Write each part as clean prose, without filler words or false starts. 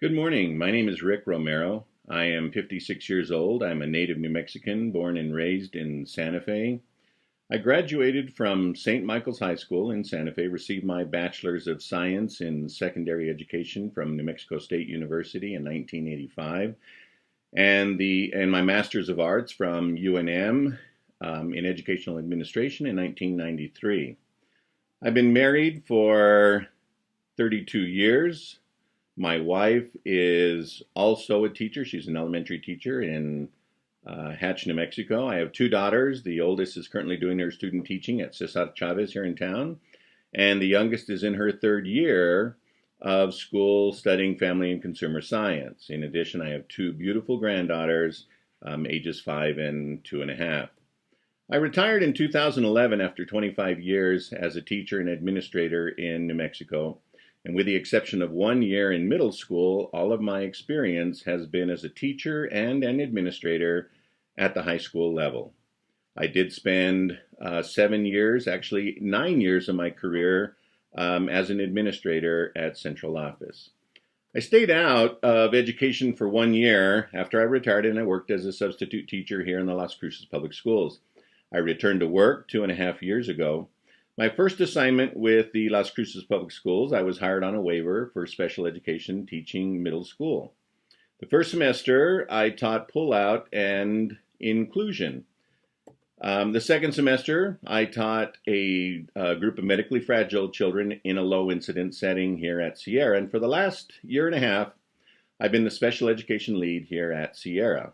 Good morning. My name is Rick Romero. I am 56 years old. I'm a native New Mexican, born and raised in Santa Fe. I graduated from St. Michael's High School in Santa Fe, received my Bachelor's of Science in Secondary Education from New Mexico State University in 1985, and my Master's of Arts from UNM in Educational Administration in 1993. I've been married for 32 years. My wife is also a teacher. She's an elementary teacher in Hatch, New Mexico. I have two daughters. The oldest is currently doing her student teaching at Cesar Chavez here in town, and the youngest is in her third year of school studying family and consumer science. In addition, I have two beautiful granddaughters, ages 5 and 2.5. I retired in 2011 after 25 years as a teacher and administrator in New Mexico. And with the exception of 1 year in middle school, all of my experience has been as a teacher and an administrator at the high school level. I did spend 7 years, actually 9 years of my career as an administrator at central office. I stayed out of education for 1 year after I retired, and I worked as a substitute teacher here in the Las Cruces Public Schools. I returned to work 2.5 years ago. My first assignment with the Las Cruces Public Schools, I was hired on a waiver for special education teaching middle school. The first semester, I taught pull-out and inclusion. The second semester, I taught a group of medically fragile children in a low-incident setting here at Sierra. And for the last year and a half, I've been the special education lead here at Sierra.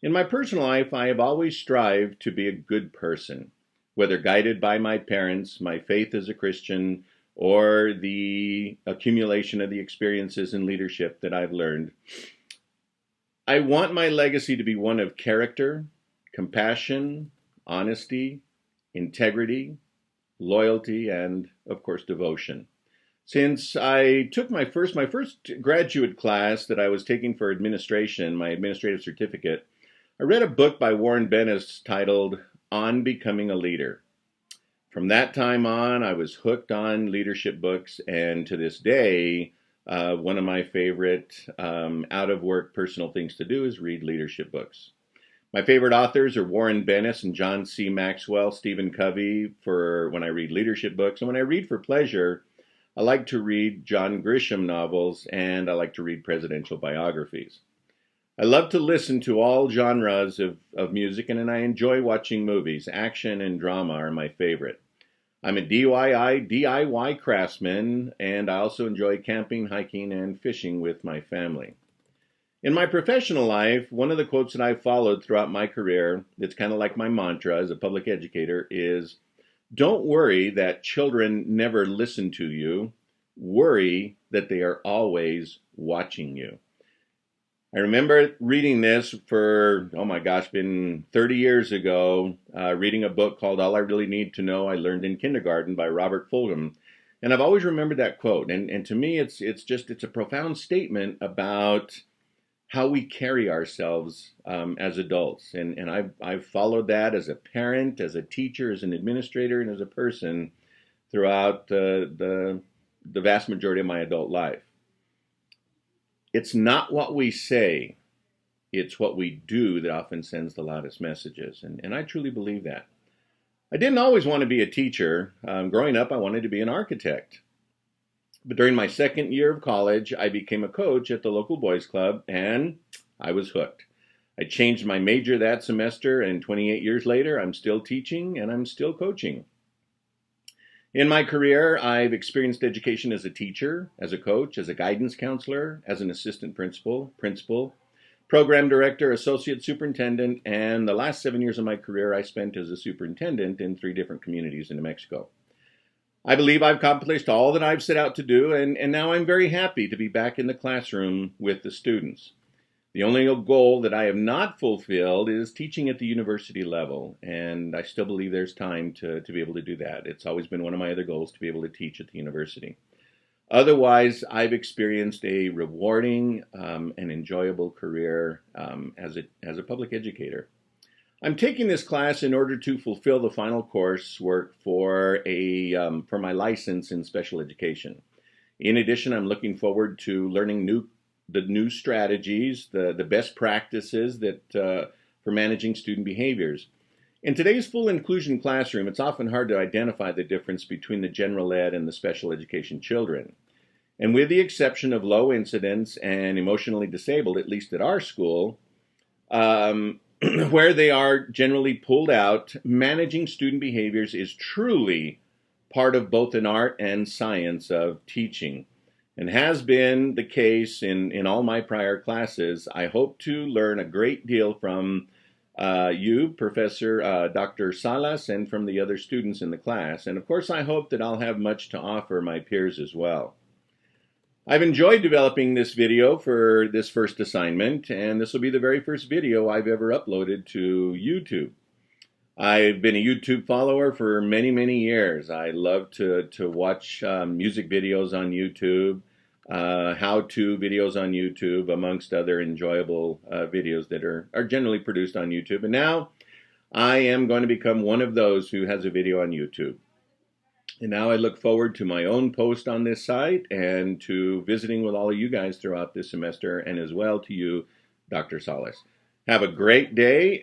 In my personal life, I have always strived to be a good person, whether guided by my parents, my faith as a Christian, or the accumulation of the experiences and leadership that I've learned. I want my legacy to be one of character, compassion, honesty, integrity, loyalty, and, of course, devotion. Since I took my first graduate class that I was taking for administration, my administrative certificate, I read a book by Warren Bennis titled On Becoming a Leader. From that time on, I was hooked on leadership books, and to this day, one of my favorite out-of-work personal things to do is read leadership books. My favorite authors are Warren Bennis and John C. Maxwell, Stephen Covey for when I read leadership books. And when I read for pleasure, I like to read John Grisham novels, and I like to read presidential biographies. I love to listen to all genres of music, and I enjoy watching movies. Action and drama are my favorite. I'm a DIY craftsman, and I also enjoy camping, hiking, and fishing with my family. In my professional life, one of the quotes that I've followed throughout my career, that's kind of like my mantra as a public educator, is, "Don't worry that children never listen to you. Worry that they are always watching you." I remember reading this for, been 30 years ago, reading a book called All I Really Need to Know I Learned in Kindergarten by Robert Fulghum. And I've always remembered that quote. And to me, it's a profound statement about how we carry ourselves as adults. And I've followed that as a parent, as a teacher, as an administrator, and as a person throughout the vast majority of my adult life. It's not what we say, it's what we do that often sends the loudest messages. And I truly believe that. I didn't always want to be a teacher. Growing up, I wanted to be an architect. But during my second year of college, I became a coach at the local boys club, and I was hooked. I changed my major that semester, and 28 years later, I'm still teaching and I'm still coaching. In my career, I've experienced education as a teacher, as a coach, as a guidance counselor, as an assistant principal, program director, associate superintendent, and the last 7 years of my career I spent as a superintendent in 3 different communities in New Mexico. I believe I've accomplished all that I've set out to do, and now I'm very happy to be back in the classroom with the students. The only goal that I have not fulfilled is teaching at the university level, and I still believe there's time to be able to do that. It's always been one of my other goals to be able to teach at the university. Otherwise, I've experienced a rewarding and enjoyable career as a public educator. I'm taking this class in order to fulfill the final coursework for my license in special education. In addition, I'm looking forward to learning new the new strategies, the best practices that for managing student behaviors. In today's full inclusion classroom, it's often hard to identify the difference between the general ed and the special education children. And with the exception of low incidence and emotionally disabled, at least at our school, where they are generally pulled out, managing student behaviors is truly part of both an art and science of teaching, and has been the case in all my prior classes. I hope to learn a great deal from you, Professor Dr. Salas, and from the other students in the class. And of course, I hope that I'll have much to offer my peers as well. I've enjoyed developing this video for this first assignment, and this will be the very first video I've ever uploaded to YouTube. I've been a YouTube follower for many, many years. I love to watch music videos on YouTube, how-to videos on YouTube, amongst other enjoyable videos that are generally produced on YouTube. And now I am going to become one of those who has a video on YouTube. And now I look forward to my own post on this site and to visiting with all of you guys throughout this semester, and as well to you, Dr. Salas. Have a great day.